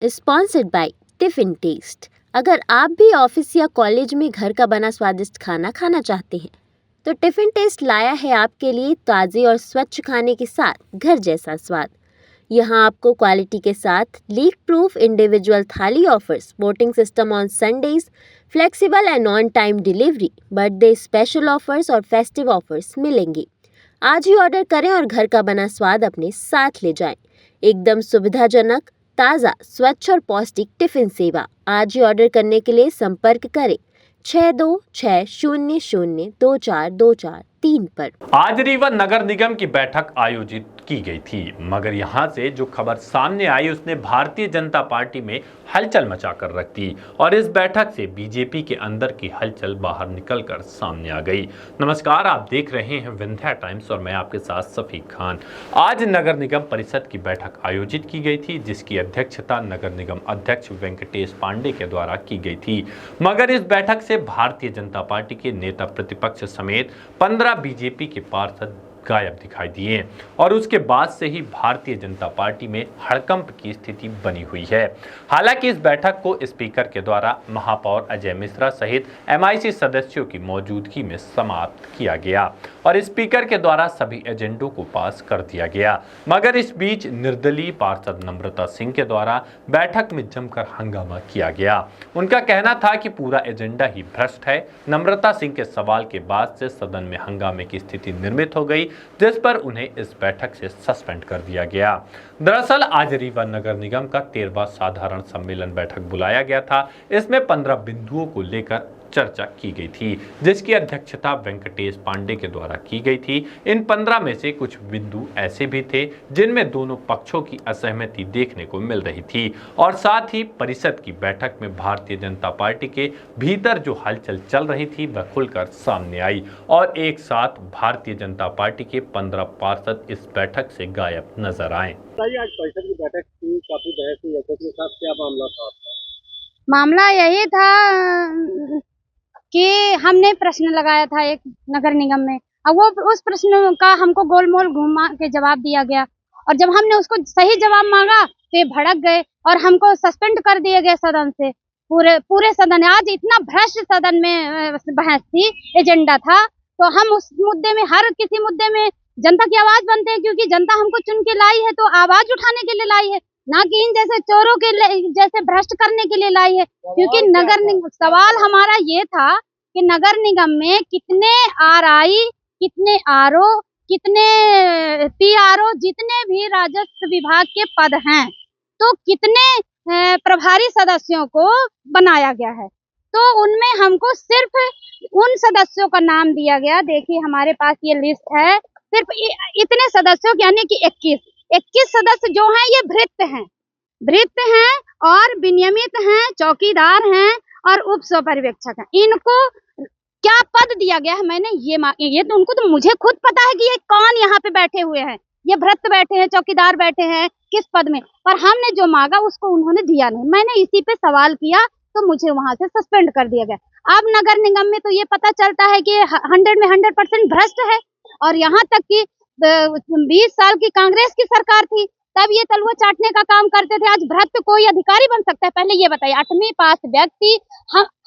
Sponsored by Tiffin Test. अगर आप भी ऑफिस या कॉलेज में घर का बना स्वादिष्ट खाना खाना चाहते हैं तो टिफिन टेस्ट लाया है आपके लिए ताज़े और स्वच्छ खाने के साथ घर जैसा स्वाद। यहाँ आपको क्वालिटी के साथ लीक प्रूफ इंडिविजुअल थाली offers, voting system on Sundays, flexible and on time delivery, birthday special offers और फेस्टिव ऑफर्स मिलेंगी। आज ही ऑर्डर करें और घर का बना स्वाद अपने साथ ले जाएं। एकदम सुविधाजनक, ताज़ा, स्वच्छ और पौष्टिक टिफिन सेवा। आज ही ऑर्डर करने के लिए संपर्क करें 6260024243 पर। आज रीवा नगर निगम की बैठक आयोजित की गई थी, मगर यहां से जो खबर सामने आई उसने भारतीय जनता पार्टी में हलचल मचाकर रख दी और इस बैठक से बीजेपी के अंदर की हलचल बाहर निकलकर सामने आ गई। नमस्कार, आप देख रहे हैं विंध्या टाइम्स और मैं आपके साथ सफीक खान। आज नगर निगम परिषद की बैठक आयोजित की गई थी, जिसकी अध्यक्षता नगर निगम अध्यक्ष वेंकटेश पांडे के द्वारा की गई थी। मगर इस बैठक से भारतीय जनता पार्टी के नेता प्रतिपक्ष समेत 15 बीजेपी के पार्षद गायब दिखाई दिए और उसके बाद से ही भारतीय जनता पार्टी में हड़कंप की स्थिति बनी हुई है। हालांकि इस बैठक को स्पीकर के द्वारा महापौर अजय मिश्रा सहित एमआईसी सदस्यों की मौजूदगी में समाप्त किया गया और स्पीकर के द्वारा सभी एजेंडों को पास कर दिया गया। मगर इस बीच निर्दलीय पार्षद नम्रता सिंह के द्वारा बैठक में जमकर हंगामा किया गया। उनका कहना था कि पूरा एजेंडा ही भ्रष्ट है। नम्रता सिंह के सवाल के बाद से सदन में हंगामे की स्थिति निर्मित हो गई, जिस पर उन्हें इस बैठक से सस्पेंड कर दिया गया। दरअसल आज रीवा नगर निगम का 13वां साधारण सम्मेलन बैठक बुलाया गया था। इसमें 15 बिंदुओं को लेकर चर्चा की गई थी, जिसकी अध्यक्षता वेंकटेश पांडे के द्वारा की गई थी। इन 15 में से कुछ बिंदु ऐसे भी थे जिनमें दोनों पक्षों की असहमति देखने को मिल रही थी और साथ ही परिषद की बैठक में भारतीय जनता पार्टी के भीतर जो हलचल चल रही थी वह खुलकर सामने आई और एक साथ भारतीय जनता पार्टी के 15 पार्षद इस बैठक से गायब नजर आए। आज परिषद की बैठक थी, काफी बहस हुई अध्यक्ष के साथ, क्या मामला था? मामला यही था कि हमने प्रश्न लगाया था एक नगर निगम में, अब वो उस प्रश्न का हमको गोलमोल घुमा के जवाब दिया गया और जब हमने उसको सही जवाब मांगा तो ये भड़क गए और हमको सस्पेंड कर दिए गए सदन से। पूरे सदन, आज इतना भ्रष्ट सदन में बहस थी, एजेंडा था, तो हम उस मुद्दे में, हर किसी मुद्दे में जनता की आवाज बनते हैं, क्योंकि जनता हमको चुन के लाई है तो आवाज उठाने के लिए लाई है, ना कि इन जैसे चोरों के जैसे भ्रष्ट करने के लिए लाई है। क्योंकि सवाल हमारा ये था कि नगर निगम में कितने आरआई, कितने आरओ, कितने पीआरओ, जितने भी राजस्व विभाग के पद हैं, तो कितने प्रभारी सदस्यों को बनाया गया है। तो उनमें हमको सिर्फ उन सदस्यों का नाम दिया गया। देखिए हमारे पास ये लिस्ट है, सिर्फ इतने सदस्यों यानी कि 21 सदस्य जो हैं ये भृत्य हैं और विनियमित हैं, चौकीदार हैं और उप पर्यवेक्षक हैं। इनको क्या पद दिया गया है, मैंने ये तो उनको, तो मुझे खुद पता है कि ये कौन यहाँ पे बैठे हुए हैं, ये भृत्य बैठे हैं, चौकीदार बैठे हैं, किस पद में, पर हमने जो मांगा उसको उन्होंने दिया नहीं। मैंने इसी पे सवाल किया तो मुझे वहां से सस्पेंड कर दिया गया। अब नगर निगम में तो ये पता चलता है कि 100 में 100% भ्रष्ट है और यहाँ तक कि 20 साल की कांग्रेस की सरकार थी तब ये तलुआ चाटने का काम करते थे। आज भ्रष्ट कोई अधिकारी बन सकता है? पहले ये बताइए, 8वीं पास व्यक्ति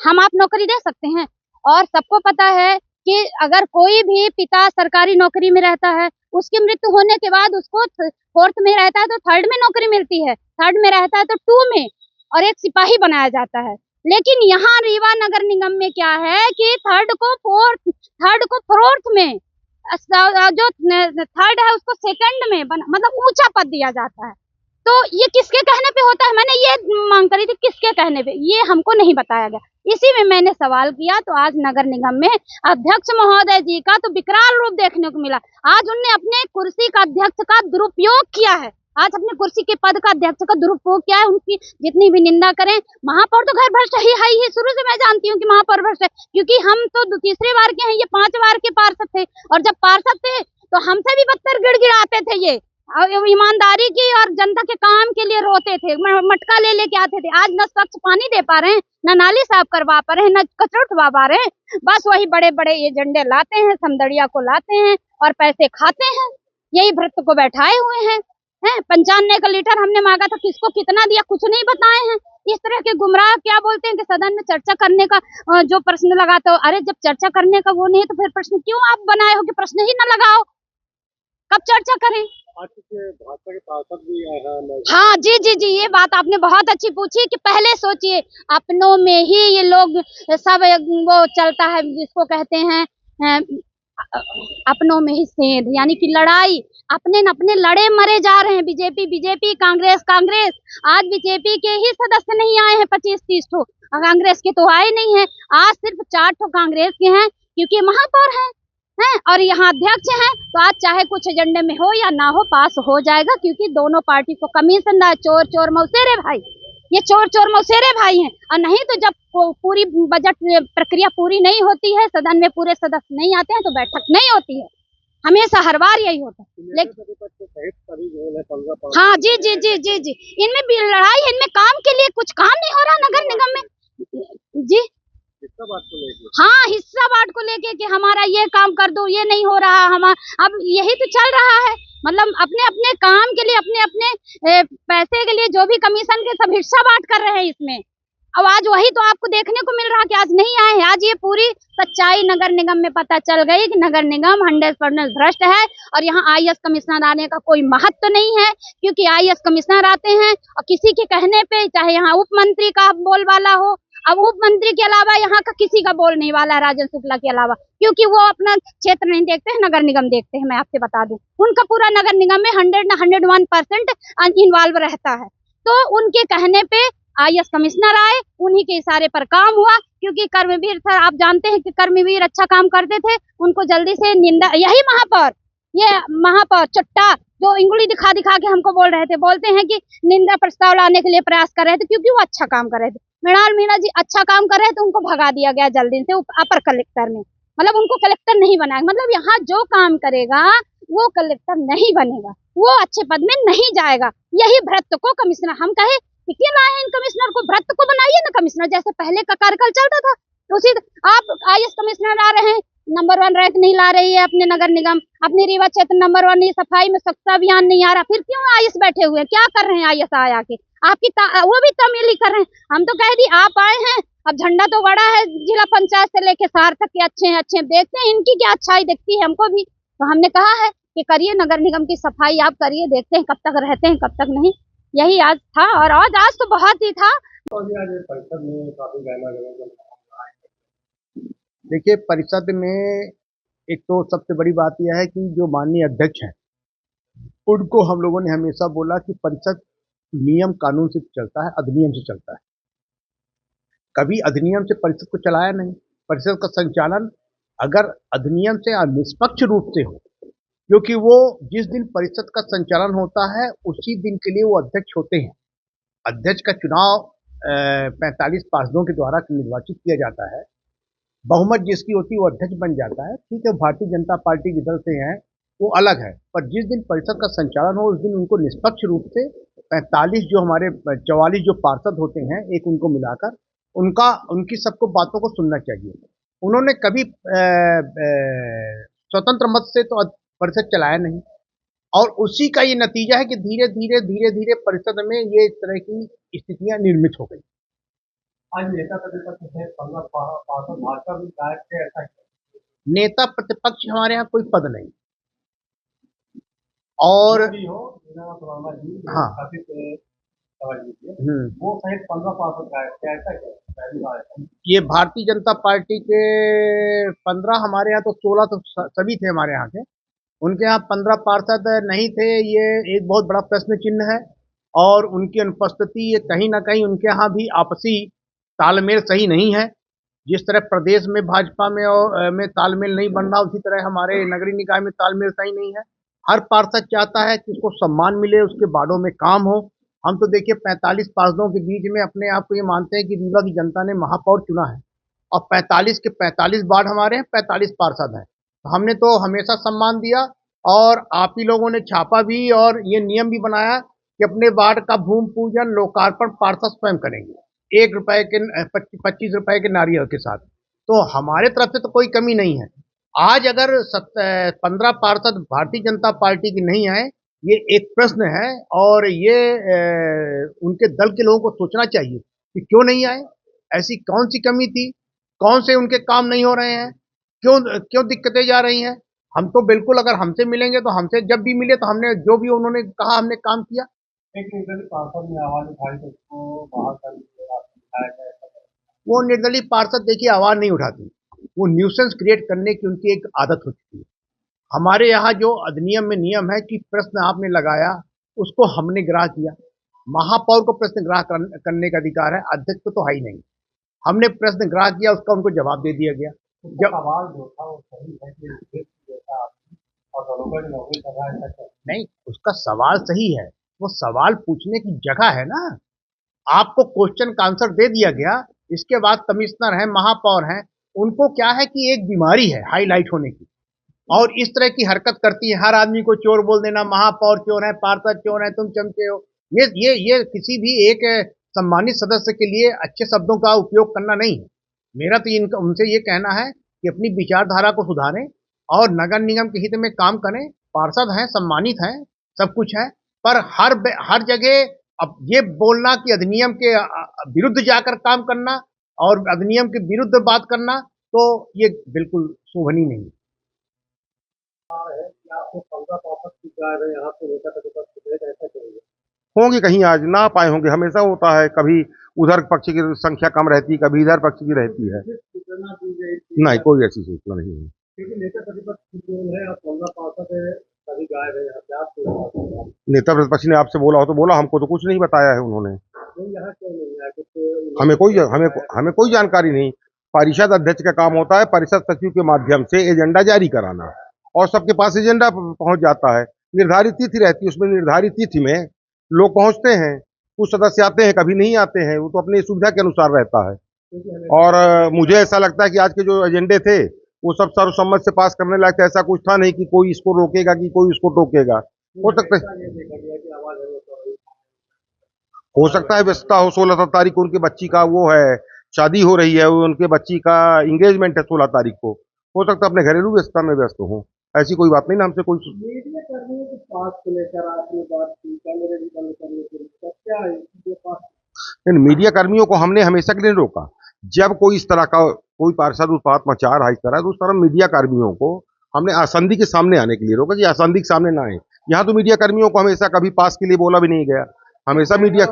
हम आप नौकरी दे सकते हैं? और सबको पता है कि अगर कोई भी पिता सरकारी नौकरी में रहता है, उसकी मृत्यु होने के बाद उसको 4th में रहता है तो 3rd में नौकरी मिलती है, 3rd में रहता है तो 2 में, और एक सिपाही बनाया जाता है। लेकिन यहाँ रीवा नगर निगम में क्या है कि 3rd को 4th में, जो 3rd है उसको 2nd में मतलब ऊंचा पद दिया जाता है। तो ये किसके कहने पे होता है? मैंने ये मांग करी थी, किसके कहने पे, ये हमको नहीं बताया गया। इसी में मैंने सवाल किया तो आज नगर निगम में अध्यक्ष महोदय जी का तो विकराल रूप देखने को मिला। आज उनने अपने कुर्सी का अध्यक्ष का दुरुपयोग किया है, आज अपने कुर्सी के पद का अध्यक्ष का दुरुपयोग किया है। उनकी जितनी भी निंदा करें, महापौर तो घर भ्रष्ट ही है, शुरू से मैं जानती हूँ कि महापौर भ्रष्ट है, क्योंकि हम तो 3री बार के हैं, ये 5 बार के पार्षद थे और जब पार्षद थे तो हमसे भी बदतर गिड़गिड़ाते थे ये, ईमानदारी की और जनता के काम के लिए रोते थे, मटका ले लेके आते थे। आज न स्वच्छ पानी दे पा रहे हैं, न नाली साफ करवा पा रहे हैं, न कचरा उठवा पा रहे हैं, बस वही बड़े बड़े एजेंडे लाते हैं, समदड़िया को लाते हैं और पैसे खाते हैं, यही भ्रष्ट को बैठाए हुए हैं। हैं 95 का लीटर हमने मांगा था, किसको कितना दिया कुछ नहीं बताए हैं। इस तरह के गुमराह क्या बोलते हैं कि सदन में चर्चा करने का जो प्रश्न लगाते हो, अरे जब चर्चा करने का वो नहीं है तो फिर प्रश्न क्यों आप बनाए हो कि प्रश्न ही न लगाओ, कब चर्चा करें। आज के भाजपा के सांसद भी आए हैं। हाँ जी जी जी, ये बात आपने बहुत अच्छी पूछी कि पहले सोचिए अपनों में ही ये लोग सब वो चलता है जिसको कहते हैं अपनों में ही सेंध, यानी कि लड़ाई अपने न अपने लड़े मरे जा रहे हैं। BJP BJP, Congress Congress. आज बीजेपी के ही सदस्य नहीं आए हैं 25-30 ठो, कांग्रेस के तो आए नहीं हैं। आज सिर्फ 4 ठो कांग्रेस के हैं क्योंकि महापौर हैं और यहाँ अध्यक्ष हैं, तो आज चाहे कुछ एजेंडे में हो या ना हो पास हो जाएगा, क्योंकि दोनों पार्टी को कमीशन है। चोर चोर मौसेरे भाई, ये चोर चोर मौसेरे भाई हैं। और नहीं तो जब पूरी बजट प्रक्रिया पूरी नहीं होती है, सदन में पूरे सदस्य नहीं आते हैं तो बैठक नहीं होती है, हमेशा हर बार यही होता है। लेकिन हाँ जी जी जी जी जी, इनमें भी लड़ाई है, इनमें काम के लिए कुछ काम नहीं हो रहा नगर निगम में जी। हाँ, हिस्सा बांट को लेके कि हमारा ये काम कर दो, ये नहीं हो रहा हमारा, अब यही तो चल रहा है। मतलब अपने अपने काम के लिए, अपने अपने पैसे के लिए जो भी कमीशन के सब हिस्सा बांट कर रहे हैं इसमें। अब आज वही तो आपको देखने को मिल रहा कि आज नहीं आए हैं। आज ये पूरी सच्चाई नगर निगम में पता चल गई कि नगर निगम 100% भ्रष्ट है और यहाँ IAS कमिश्नर आने का कोई महत्व नहीं है, क्योंकि IAS कमिश्नर आते हैं और किसी के कहने पे, चाहे यहाँ उप मंत्री का बोलबाला हो, अब उप मंत्री के अलावा यहाँ का किसी का बोल नहीं वाला है राजेंद्र शुक्ला के अलावा, क्योंकि वो अपना क्षेत्र नहीं देखते हैं, नगर निगम देखते हैं। मैं आपसे बता दूं, उनका पूरा नगर निगम में 101% इन्वॉल्व रहता है। तो उनके कहने पे IAS कमिश्नर आए, उन्हीं के इशारे पर काम हुआ, क्योंकि कर्मवीर सर आप जानते हैं कि कर्मवीर अच्छा काम करते थे, उनको जल्दी से निंदा, यही महापौर, ये महापौर चट्टा जो इंगली दिखा दिखा के हमको बोल रहे थे, बोलते हैं कि निंदा प्रस्ताव लाने के लिए प्रयास कर रहे थे, क्योंकि वो अच्छा काम कर रहे थे। मृणाल मीणा जी अच्छा काम कर रहे थे, उनको भगा दिया गया जल्दी से अपर कलेक्टर में, मतलब उनको कलेक्टर नहीं बनाया। मतलब यहाँ जो काम करेगा वो कलेक्टर नहीं बनेगा, वो अच्छे पद में नहीं जाएगा। यही भ्रष्ट को कमिश्नर हम कहे क्यों लाए इन कमिश्नर को, भ्रष्ट को बनाइए ना कमिश्नर, जैसे पहले का कार्यकाल चलता था उसी। आप IAS कमिश्नर आ रहे हैं, नंबर 1 रैंक नहीं ला रही है अपने नगर निगम, अपने रीवा क्षेत्र नंबर 1 नहीं, सफाई में स्वच्छता अभियान नहीं आ रहा, फिर क्यों IAS बैठे हुए हैं? क्या कर रहे हैं IAS आया के? आपकी वो भी तमिल ही कर रहे हैं। हम तो कह दी आप आए हैं, अब झंडा तो बड़ा है, जिला पंचायत से लेके शहर तक के अच्छे हैं, देखते हैं इनकी क्या अच्छाई दिखती है हमको भी। तो हमने कहा है कि करिए नगर निगम की सफाई, आप करिए, देखते हैं कब तक रहते हैं कब तक नहीं। यही आज था, और आज तो बहुत ही था। देखिए, परिषद में एक तो सबसे बड़ी बात यह है कि जो माननीय अध्यक्ष हैं, उनको हम लोगों ने हमेशा बोला कि परिषद नियम कानून से चलता है, अधिनियम से चलता है। कभी अधिनियम से परिषद को चलाया नहीं। परिषद का संचालन अगर अधिनियम से निष्पक्ष रूप से हो, क्योंकि वो जिस दिन परिषद का संचालन होता है उसी दिन के लिए वो अध्यक्ष होते हैं। अध्यक्ष का चुनाव 45 पार्षदों के द्वारा निर्वाचित किया जाता है। बहुमत जिसकी होती है वो अध्यक्ष बन जाता है। ठीक है, भारतीय जनता पार्टी की तरफ से हैं वो अलग है, पर जिस दिन परिषद का संचालन हो उस दिन उनको निष्पक्ष रूप से 45 जो हमारे 44 जो पार्षद होते हैं, एक उनको मिलाकर उनकी सबको बातों को सुनना चाहिए। उन्होंने कभी स्वतंत्र मत से तो परिषद चलाया नहीं, और उसी का ये नतीजा है कि धीरे धीरे परिषद में ये इस तरह की स्थितियां निर्मित हो गई। आज नेता प्रतिपक्ष है, 15 पार्षद भाजपा विधायक थे, ऐसा नेता प्रतिपक्ष हमारे यहाँ कोई पद नहीं, और हाँ वो सहित 15 पार्षद गायब थे, ऐसा क्या पहली बार है? ये भारतीय जनता पार्टी के 15, हमारे यहाँ तो 16 तो सभी थे हमारे यहाँ के, उनके यहाँ 15 पार्षद नहीं थे। ये एक बहुत बड़ा प्रश्न चिन्ह है, और उनकी अनुपस्थिति ये कहीं ना कहीं उनके यहाँ भी आपसी तालमेल सही नहीं है। जिस तरह प्रदेश में भाजपा में तालमेल नहीं बन रहा, उसी तरह हमारे नगरीय निकाय में तालमेल सही नहीं है। हर पार्षद चाहता है कि उसको सम्मान मिले, उसके बाड़ों में काम हो। हम तो देखिए 45 पार्षदों के बीच में अपने आप को ये मानते हैं कि रीवा की जनता ने महापौर चुना है, और 45 के 45 वार्ड हमारे हैं, 45 पार्षद हैं। तो हमने तो हमेशा सम्मान दिया, और आप ही लोगों ने छापा भी और ये नियम भी बनाया कि अपने वार्ड का भूमि पूजन लोकार्पण पार्षद स्वयं करेंगे, 1 रुपए के 25 रुपए के नारियल के साथ। तो हमारे तरफ से तो कोई कमी नहीं है। आज अगर 15 पार्षद भारतीय जनता पार्टी की नहीं आए, ये एक प्रश्न है। और ये उनके दल के लोगों को सोचना चाहिए कि क्यों नहीं आए, ऐसी कौन सी कमी थी, कौन से उनके काम नहीं हो रहे हैं, क्यों क्यों दिक्कतें जा रही हैं। हम तो बिल्कुल, अगर हमसे मिलेंगे तो हमसे जब भी मिले तो हमने जो भी उन्होंने कहा हमने काम किया। एक निर्दलीय पार्षद ने आवाज उठाई तो उसको बाहर कर दिया गया। वो निर्दलीय पार्षद देखिए आवाज नहीं उठाती, वो न्यूसेंस क्रिएट करने की उनकी एक आदत हो चुकी है। हमारे यहाँ जो अधिनियम में नियम है कि प्रश्न आपने लगाया उसको हमने ग्राह्य किया। महापौर को प्रश्न ग्राह्य करने का अधिकार है, अध्यक्ष को तो है ही नहीं। हमने प्रश्न ग्राह्य किया, उसका उनको जवाब दे दिया गया। उसका सवाल जो था वो सही है कि देश जैसा आदमी और दरोगा की नौकरी कर रहा है ऐसा क्यों? नहीं, उसका सवाल सही है, वो सवाल पूछने की जगह है ना। आपको क्वेश्चन का आंसर दे दिया गया, इसके बाद कमिश्नर हैं, महापौर हैं, उनको क्या है कि एक बीमारी है हाईलाइट होने की, और इस तरह की हरकत करती है। हर आदमी को चोर बोल देना, महापौर चोर है, पार्षद चोर है, तुम चमचे हो। ये किसी भी एक सम्मानित सदस्य के लिए अच्छे शब्दों का उपयोग करना नहीं है। मेरा तो इनका उनसे ये कहना है कि अपनी विचारधारा को सुधारें और नगर निगम के हित में काम करें। पार्षद हैं, सम्मानित हैं, सब कुछ है, पर हर जगह अब ये बोलना कि अधिनियम के विरुद्ध जाकर काम करना और अधिनियम के विरुद्ध बात करना, तो ये बिल्कुल शोभनीय नहीं है। है कि आपको 15 पार्षद की गाय यहाँ पे नेता प्रतिपक्ष ऐसा करेंगे। होंगे कहीं आज ना पाए होंगे, हमेशा होता है, कभी उधर पक्ष की संख्या कम रहती है, कभी इधर पक्ष की रहती है। सूचना दी गई थी नहीं, कोई ऐसी सूचना नहीं है। क्योंकि नेता प्रतिपक्ष जो है आप 15 पार्षद है सभी गायब है यहाँ पे आप नेता प्रतिपक्ष ने आपसे बोला हो तो बोला, हमको तो कुछ नहीं बताया है उन्होंने। यहाँ क्यों नहीं आया कुछ हमें कोई जानकारी नहीं। परिषद अध्यक्ष का काम होता है परिषद सचिव के माध्यम से एजेंडा जारी कराना, और सबके पास एजेंडा पहुंच जाता है। निर्धारित तिथि रहती है, उसमें निर्धारित तिथि में लोग पहुंचते हैं। कुछ सदस्य आते हैं, कभी नहीं आते हैं, वो तो अपनी सुविधा के अनुसार रहता है। और मुझे ऐसा लगता है कि आज के जो एजेंडे थे वो सब सर्वसम्मत से पास करने लायक, ऐसा कुछ था नहीं कि कोई इसको रोकेगा कि कोई उसको टोकेगा। हो सकता है व्यस्तता हो, 16 तारीख को उनके बच्ची का वो है, शादी हो रही है, उनके बच्ची का इंगेजमेंट है 16 तारीख को। हो सकता है अपने घरेलू व्यस्तता में व्यस्त हो, ऐसी कोई बात नहीं ना। हमसे कोई मीडिया कर्मियों के पास को लेकर आपने बात की, कैमरे भी बंद करने के लिए क्या है इनके पास? मीडिया कर्मियों को हमने हमेशा के लिए रोका। जब कोई इस तरह का कोई पार्षद उत्पात मचा रहा इस तरह, तो उस तरह मीडिया कर्मियों को हमने आसंदी के सामने आने के लिए रोका कि आसंदी के सामने ना आए। यहाँ तो मीडिया कर्मियों को हमेशा कभी पास के लिए बोला भी नहीं गया, हमेशा मीडिया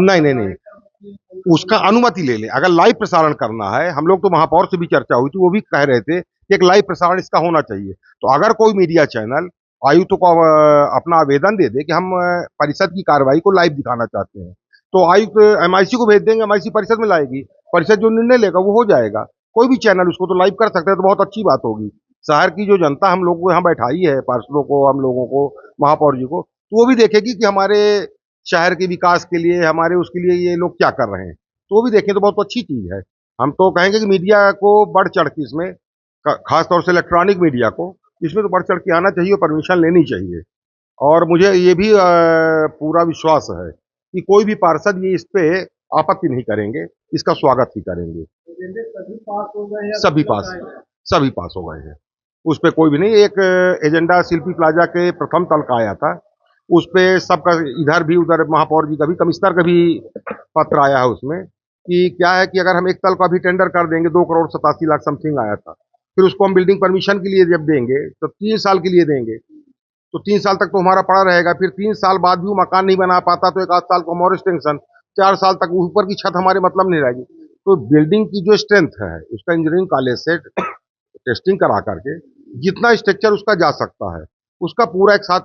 नहीं, उसका अनुमति ले ले। अगर लाइव प्रसारण करना है, हम लोग तो महापौर से भी चर्चा हुई थी, वो भी कह रहे थे कि एक लाइव प्रसारण इसका होना चाहिए। तो अगर कोई मीडिया चैनल आयुक्त को अपना आवेदन दे दे कि हम परिषद की कार्रवाई को लाइव दिखाना चाहते हैं, तो आयुक्त एमआईसी को भेज देंगे, एमआईसी परिषद में लाएगी, परिषद जो निर्णय लेगा वो हो जाएगा। कोई भी चैनल उसको तो लाइव कर सकता है, तो बहुत अच्छी बात होगी। शहर की जो जनता हम लोग को यहाँ बैठाई है, पार्षदों को, हम लोगों को, महापौर जी को, तो वो भी देखेगी कि हमारे शहर के विकास के लिए, हमारे उसके लिए ये लोग क्या कर रहे हैं, तो वो भी देखें तो बहुत अच्छी चीज है। हम तो कहेंगे कि मीडिया को बढ़ चढ़ के इसमें, खास तौर से इलेक्ट्रॉनिक मीडिया को इसमें तो बढ़ चढ़ के आना चाहिए, परमिशन लेनी चाहिए। और मुझे ये भी पूरा विश्वास है कि कोई भी पार्षद ये इस पे आपत्ति नहीं करेंगे, इसका स्वागत ही करेंगे। सभी पास हो गए हैं, उस पे कोई भी नहीं। एक एजेंडा शिल्पी प्लाजा के प्रथम तल का आया था, उस पे सबका, इधर भी उधर महापौर जी का भी, कमिश्नर का भी पत्र आया है उसमें, कि क्या है कि अगर हम एक तल का भी टेंडर कर देंगे, 2,87,00,000 समथिंग आया था, फिर उसको हम बिल्डिंग परमिशन के लिए जब देंगे तो 3 साल के लिए देंगे, तो 3 साल तक तो हमारा पड़ा रहेगा। फिर 3 साल बाद भी वो मकान नहीं बना पाता तो 1 आध साल को और एक्सटेंशन, 4 साल तक ऊपर की छत हमारे मतलब नहीं रहेगी। तो बिल्डिंग की जो स्ट्रेंथ है उसका इंजीनियरिंग कॉलेज से टेस्टिंग करा करके जितना स्ट्रक्चर उसका जा सकता है, उसका पूरा एक साथ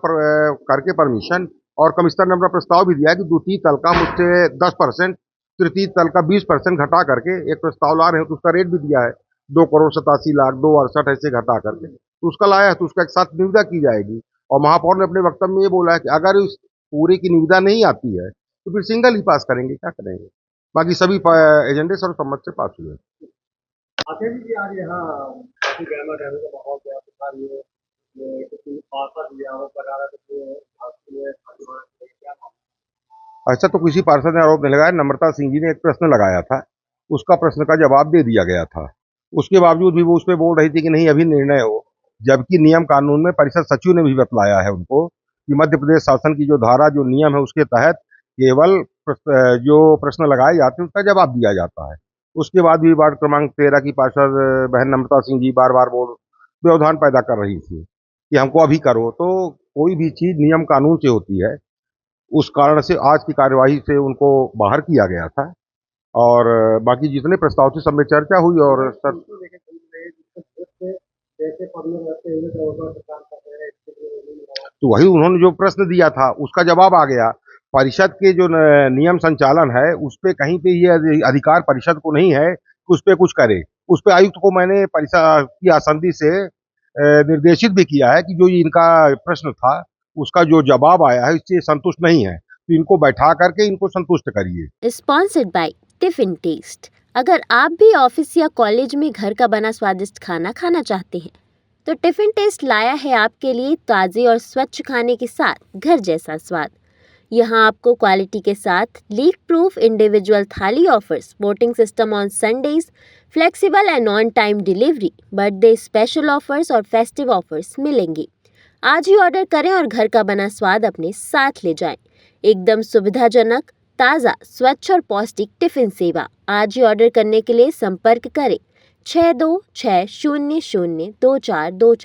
करके परमिशन, और कमिश्नर ने अपना प्रस्ताव भी दिया कि द्वितीय तल का मुझसे 10%, तृतीय तल का 20% घटा करके एक प्रस्ताव ला रहे हैं, तो उसका रेट भी दिया है 2,87,00,000, 2,68 ऐसे घटा करके, तो उसका लाया है, तो उसका एक साथ निविदा की जाएगी। और महापौर ने अपने वक्तव्य में ये बोला है कि अगर इस पूरे की निविदा नहीं आती है तो फिर सिंगल ही पास करेंगे, क्या करेंगे। बाकी सभी एजेंडे सर्वसम्मत से पास हुए। आगे भी आज यहाँ काफी गहमा गहमे का माहौल गया था, ये किसी पार्षद लिया हो बना ऐसा तो किसी पार्षद ने आरोप नहीं लगाया। नम्रता सिंह जी ने एक प्रश्न लगाया था, उसका प्रश्न का जवाब दे दिया गया था, उसके बावजूद भी वो उस पर बोल रही थी कि नहीं अभी निर्णय हो। जबकि नियम कानून में परिषद सचिव ने भी बतलाया है उनको कि मध्य प्रदेश शासन की जो धारा जो नियम है उसके तहत केवल जो प्रश्न लगाए जाते हैं उसका जवाब दिया जाता है। उसके बाद भी वार्ड क्रमांक 13 की पार्षद बहन नम्रता सिंह जी बार बार बोल व्यवधान पैदा कर रही थी कि हमको अभी करो। तो कोई भी चीज नियम कानून से होती है, उस कारण से आज की कार्यवाही से उनको बाहर किया गया था। और बाकी जितने प्रस्ताव थे सब में चर्चा हुई और सर जैसे पद में रहते हुए गवर्नर से काम कर रहे हैं, इसके लिए वो नहीं लगा। तो वही उन्होंने जो प्रश्न दिया था उसका जवाब आ गया। परिषद के जो नियम संचालन है उस पे कहीं पे ये अधिकार परिषद को नहीं है कि उस पे कुछ करे। उस पे आयुक्त को मैंने परिषद की आसंदी से निर्देशित भी किया है कि जो ये इनका प्रश्न था उसका जो जवाब आया है इससे संतुष्ट नहीं है, तो इनको बैठा करके इनको संतुष्ट करिए। Sponsored by Tiffin Test. अगर आप भी ऑफिस या कॉलेज में घर का बना स्वादिष्ट खाना खाना चाहते हैं तो टिफिन टेस्ट लाया है आपके लिए ताज़े और स्वच्छ खाने के साथ घर जैसा स्वाद। यहाँ आपको क्वालिटी के साथ लीक प्रूफ इंडिविजुअल थाली offers, voting system on Sundays, flexible and on time delivery, birthday special offers और फेस्टिव ऑफर्स मिलेंगे। आज ही ऑर्डर करें और घर का बना स्वाद अपने साथ ले जाएं। एकदम सुविधाजनक, ताज़ा, स्वच्छ और पौष्टिक टिफिन सेवा। आज ही ऑर्डर करने के लिए संपर्क करें 6260024244।